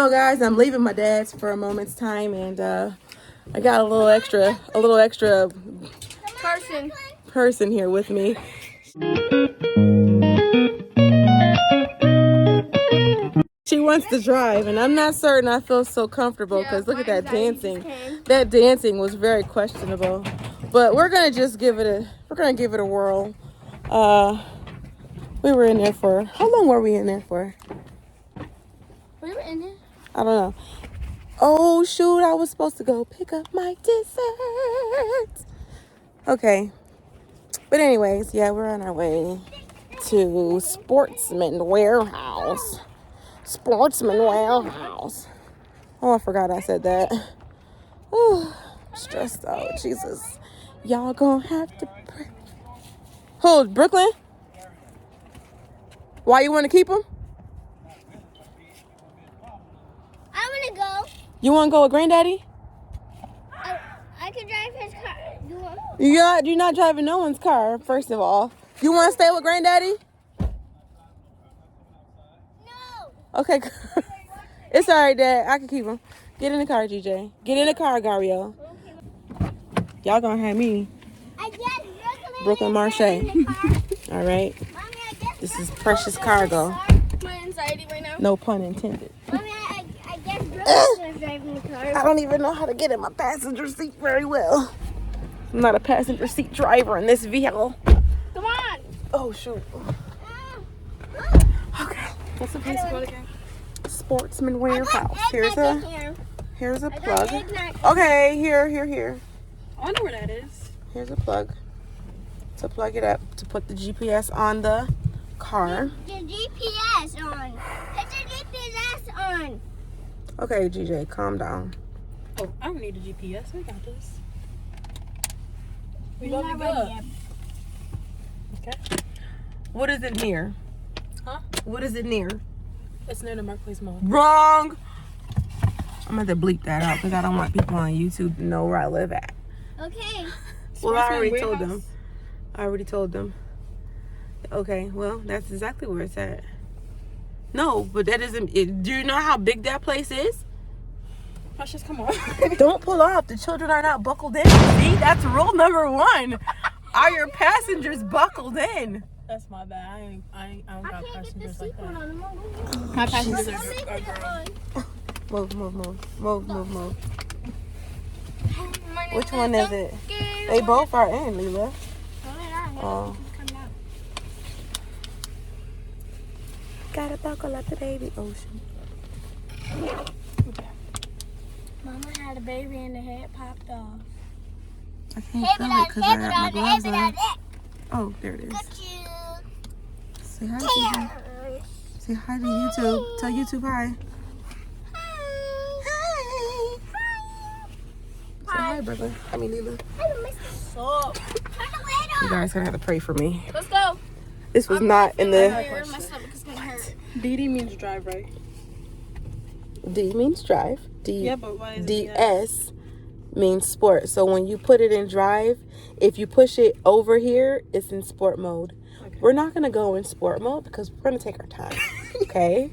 Oh guys, I'm leaving my dad's for a moment's time, and I got a little extra person here with me. She wants to drive, and I'm not certain I feel so comfortable because look at that dancing. That dancing was very questionable, but we're gonna just give it a whirl. We were in there for how long were we in there for? We were in there. I don't know. Oh shoot, I was supposed to go pick up my dessert. Okay. But anyways, yeah, we're on our way to Sportsman Warehouse. Sportsman Warehouse. Oh, I forgot I said that. Oh, stressed out. Jesus. Y'all gonna have to pray. Who, Brooklyn? Why you want to keep him? I want to go. You want to go with Granddaddy? I can drive his car. You're not driving no one's car, first of all. You want to stay with Granddaddy? No. Okay. It's all right, Dad. I can keep him. Get in the car, GJ. Get in the car, Gario. Y'all gonna have me. I guess Brooklyn Marche. All right. This is precious cargo. My anxiety right now. No pun intended. Mommy, I guess Brooklyn is driving the car. I don't even know how to get in my passenger seat very well. I'm not a passenger seat driver in this vehicle. Come on. Oh, shoot. Okay. What's the place called again? Sportsman Warehouse. Here's a plug. Okay, here. I know where that is. Here's a plug to plug it up to put the GPS on the car. The GPS on. Put the GPS on. Okay, GJ, calm down. Oh, I don't need a GPS. We got this. We We're got not to ready go. yet. Okay. What is it near? Huh? What is it near? It's near the Marketplace Mall. Wrong. I'm going to bleep that out because I don't want people on YouTube to know where I live at. Okay. Well, I already told them. Okay, well, that's exactly where it's at. No, but that isn't. Do you know how big that place is? Let's just come on. Don't pull off. The children are not buckled in. See, that's rule number 1. Are your passengers buckled in? That's my bad. I don't got passengers like that. On. My passengers are girls. Move. Which one is it? They both are in, Leela. Oh. Gotta buckle up the baby ocean. Mama had a baby and the head popped off. I can't feel it because I got my gloves on. Oh, there it is. Say hi to YouTube. Say hi to YouTube. Tell YouTube hi. Hi. Say hi, brother. I mean, Leela. You guys gonna have to pray for me. Let's go. This was not in the. My stomach is gonna hurt. DD means drive, right? D means drive. Yeah, but why is it DS means sport. So when you put it in drive, if you push it over here, it's in sport mode. Okay. We're not gonna go in sport mode because we're gonna take our time. Okay.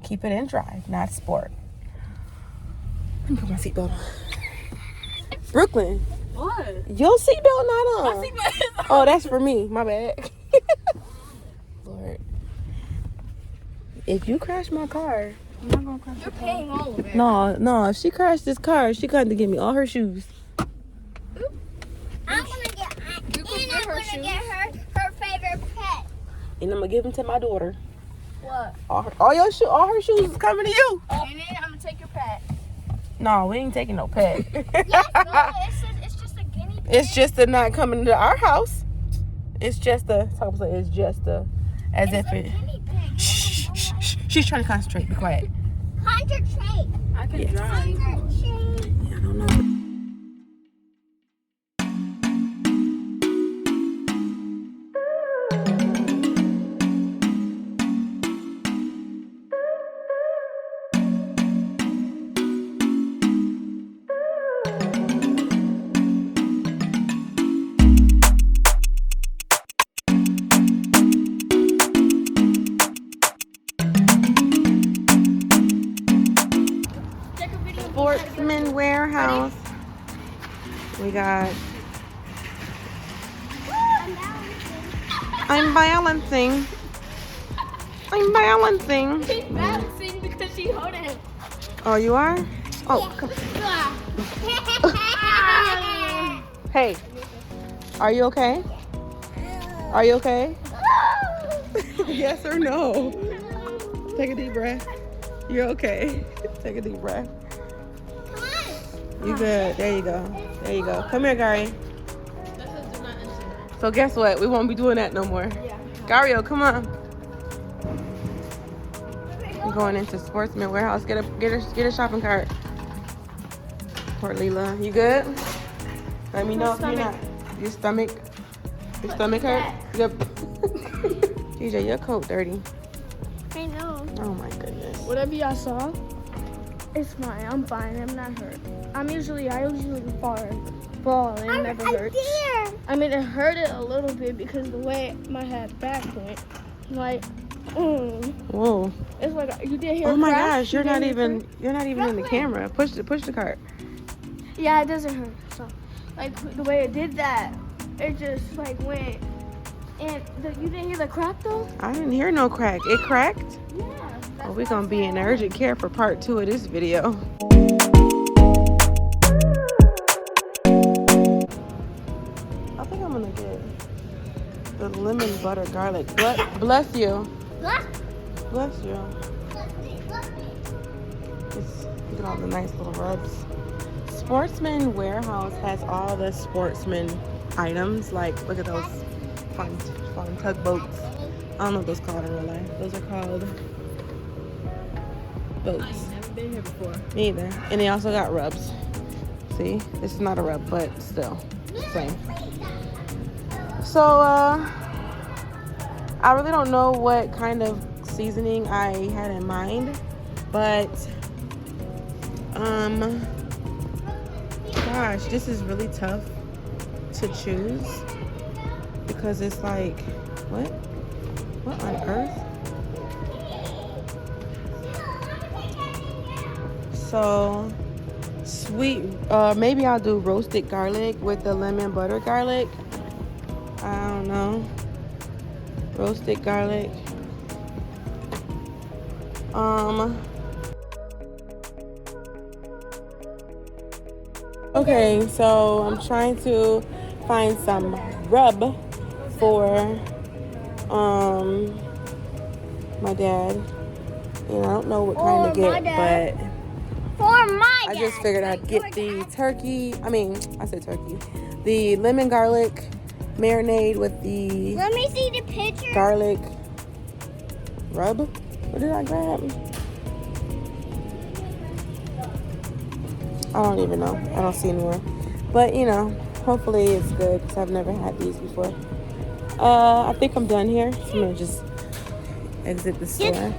Keep it in drive, not sport. Let me put my seatbelt on. Brooklyn. What? Your seatbelt not on. My seatbelt is on. Oh, that's for me. My bad. Lord. If you crash my car, I'm not gonna crash You're paying all of it. No. If she crashed this car, she got to give me all her shoes. I'm gonna get her favorite pet. And I'm gonna give them to my daughter. What? All her shoes is coming to you. And then I'm gonna take your pet. No, we ain't taking no pet. Yes, no, it's just a guinea pig. It's just a not coming to our house. It's just a as if it. Guinea pig. Shh. She's trying to concentrate. Be quiet. Concentrate. I can drive. Concentrate. Yeah, I don't know. warehouse. We got. I'm balancing. I'm balancing. She's balancing because she's holding him. Oh, you are? Oh, come. Hey, are you okay? Are you okay? Yes or no? Take a deep breath. You're okay. Take a deep breath. Come on. You good. There you go. There you go. Come here, Gary. So guess what? We won't be doing that no more. Yeah. Gario, come on. We're going into Sportsman Warehouse. Get a shopping cart. Poor Leela. You good? Let me know if you're not. Your stomach hurt? Yep. TJ, your coat dirty. I know. Oh my goodness. Whatever y'all saw, it's fine. I'm fine. I'm not hurt. I usually fall and it never hurts. I mean, it hurted a little bit because the way my head back went, like, Whoa. it's like you did hear. Oh my crash, gosh, you're not even in the camera. Push the cart. Yeah, it doesn't hurt. So, like the way it did that, it just like went. And you didn't hear the crack though? I didn't hear no crack. It cracked? Yeah. Well, we're gonna be in urgent care for part 2 of this video. I think I'm gonna get the lemon butter garlic. Bless you. Bless you. Look at all the nice little rubs. Sportsman Warehouse has all the sportsman items. Like, look at those fun tugboats. I don't know what those are called in real life. Those are called boats. I've never been here before. Me either. And they also got rubs. See? This is not a rub, but still. Same. So, I really don't know what kind of seasoning I had in mind. But, gosh, this is really tough to choose. Because it's like, what? What on earth? So, sweet, maybe I'll do roasted garlic with the lemon butter garlic. I don't know. Roasted garlic. Okay, so I'm trying to find some rub for my dad. And I don't know what kind to get, but I just figured I'd get the turkey. I said turkey. The lemon garlic marinade with the Let me see the picture. garlic rub. What did I grab? I don't even know. I don't see anywhere. But, you know, hopefully it's good because I've never had these before. I think I'm done here. So I'm going to just exit the store.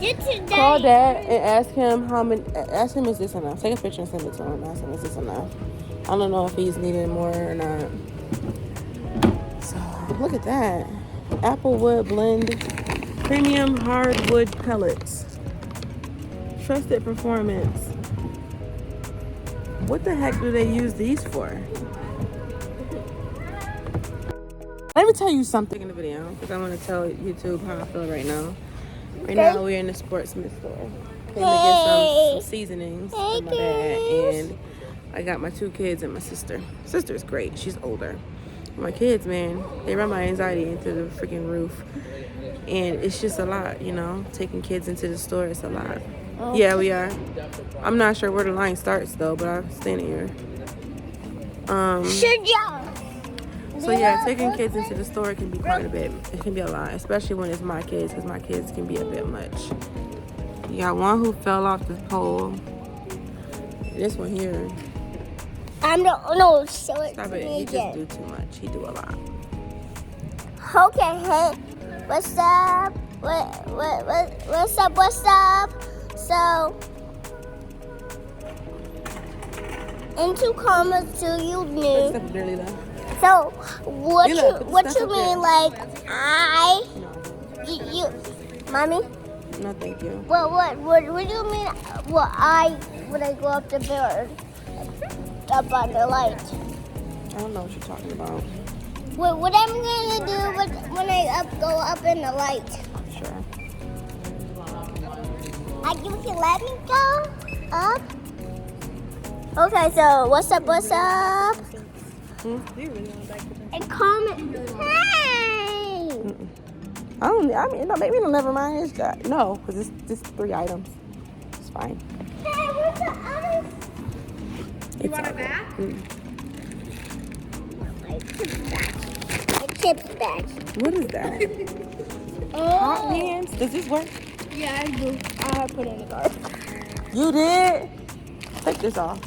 Call Dad and ask him is this enough? Take a picture and send it to him. Ask him is this enough? I don't know if he's needing more or not. So look at that. Applewood blend premium hardwood pellets. Trusted performance. What the heck do they use these for? Let me tell you something in the video because I want to tell YouTube how I feel right now. Right now we're in the Sportsman store. Came to get some seasonings for my dad, and I got my 2 kids and my sister. Sister's great. She's older. My kids, man, they run my anxiety into the freaking roof. And it's just a lot, you know. Taking kids into the store, it's a lot. Oh. Yeah, we are. I'm not sure where the line starts though, but I'm standing here. So yeah, taking kids into the store can be quite a bit. It can be a lot, especially when it's my kids, because my kids can be a bit much. You got one who fell off the pole. This one here. No, show it Stop to it. me He again. just do too much. He do a lot. Okay, hey, what's up? What's up? So, into comments to you Put new. stuff up there, Leela. So, what Leela, you put the what stuff you up mean? there. Like you, mommy? No, thank you. What do you mean? When I go up the bird? up on the light. I don't know what you're talking about. What I'm gonna do when I go up in the light? Sure. You can let me go up. Okay, so what's up? What's up? And comment. Hey. I mean, no, maybe it'll never mind. It's got, no, because it's just 3 items. It's fine. Hey, what's the others? You want it back? My chips bag. What is that? Hot hands? Does this work? Yeah, I do. I put it in the car. You did? Take this off.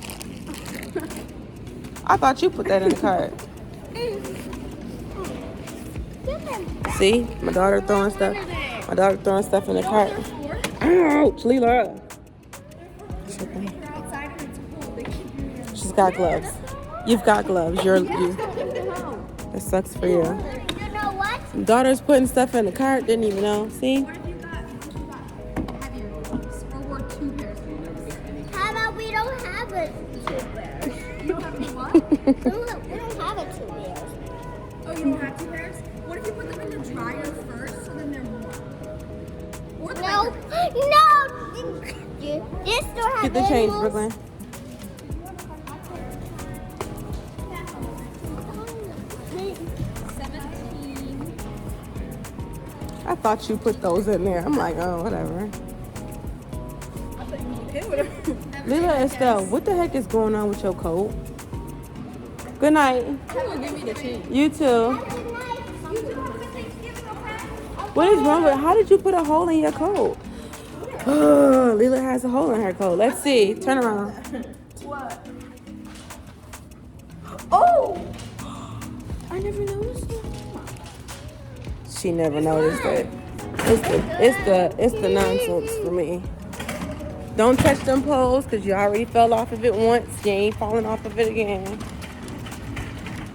I thought you put that in the cart. See? My daughter throwing stuff. My daughter throwing stuff in the cart. Ouch, Leela. She's got gloves. You've got gloves. You. That sucks for you. You know what? Daughter's putting stuff in the cart. Didn't even know. See? What if you got heavier clothes or wore 2 pairs of clothes? How about we don't have a 2 bears? You don't have any what? We don't have a 2 bears. Oh, you don't have 2 pairs? What if you put them in the dryer first so then they're warm? Or the No. No. This store has Get the change, animals. Brooklyn. I thought you put those in there. I'm like, oh, whatever. Leela Estelle, what the heck is going on with your coat? Good night. Give me the change. You too. What is wrong with? How did you put a hole in your coat? Leela has a hole in her coat. Let's see. Turn around. What? Oh! I never noticed it. She never noticed it. It's the nonsense for me. Don't touch them poles because you already fell off of it once. You ain't falling off of it again.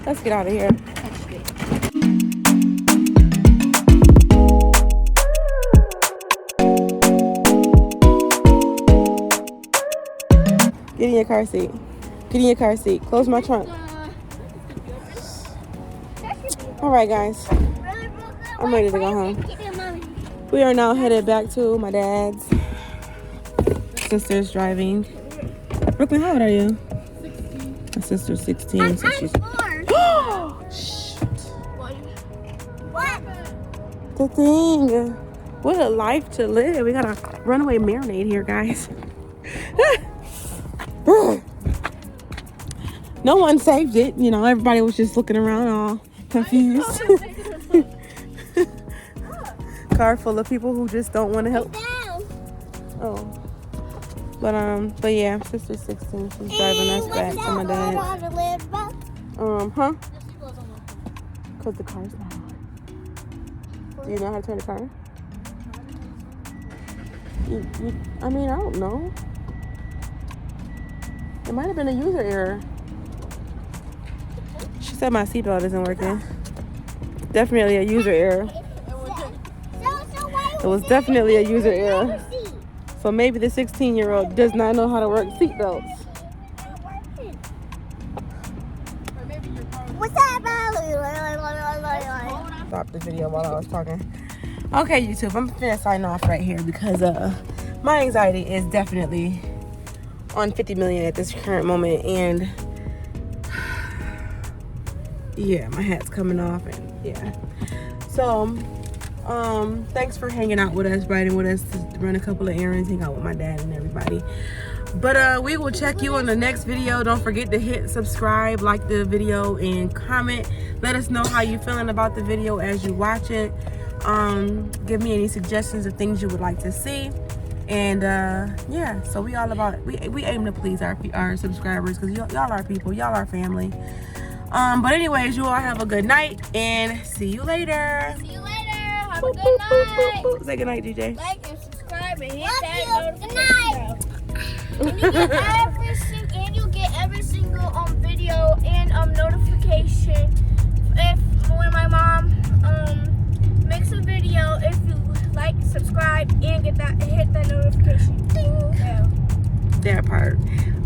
Let's get out of here. Get in your car seat. Get in your car seat. Close my trunk. All right, guys. I'm ready to go home. We are now headed back to my dad's. Sister's driving. Brooklyn, how old are you? 16. My sister's 16, so she's. Oh, shoot. What? The thing. What a life to live. We got a runaway marinade here, guys. No one saved it. You know, everybody was just looking around all confused. Car full of people who just don't want to help. Oh. But yeah, sister's 16. She's driving us back to my dad. Huh? Because the car's not on. Do you know how to turn the car? I mean, I don't know. It might have been a user error. She said my seatbelt isn't working. Definitely a user error. It was definitely a user error. So maybe the 16-year-old does not know how to work seatbelts. What's up? Stop the video while I was talking. Okay, YouTube, I'm gonna sign off right here because my anxiety is definitely on 50 million at this current moment, and yeah, my hat's coming off, and yeah. So thanks for hanging out with us, riding with us to run a couple of errands, hang out with my dad and everybody. But we will check you on the next video. Don't forget to hit subscribe, like the video, and comment. Let us know how you're feeling about the video as you watch it. Give me any suggestions of things you would like to see. And yeah, so we aim to please our subscribers, because y'all are people, y'all are family. But anyways, you all have a good night and see you later. See you later. Have a good night. Say good night, DJ. Like and subscribe and hit that notification bell. And you get every single video and notification when my mom makes a video. If you like, subscribe, and hit that notification bell. That part.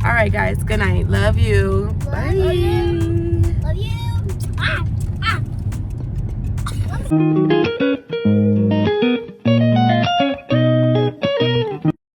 All right, guys. Good night. Love you. Bye. Love you. Ah, ah.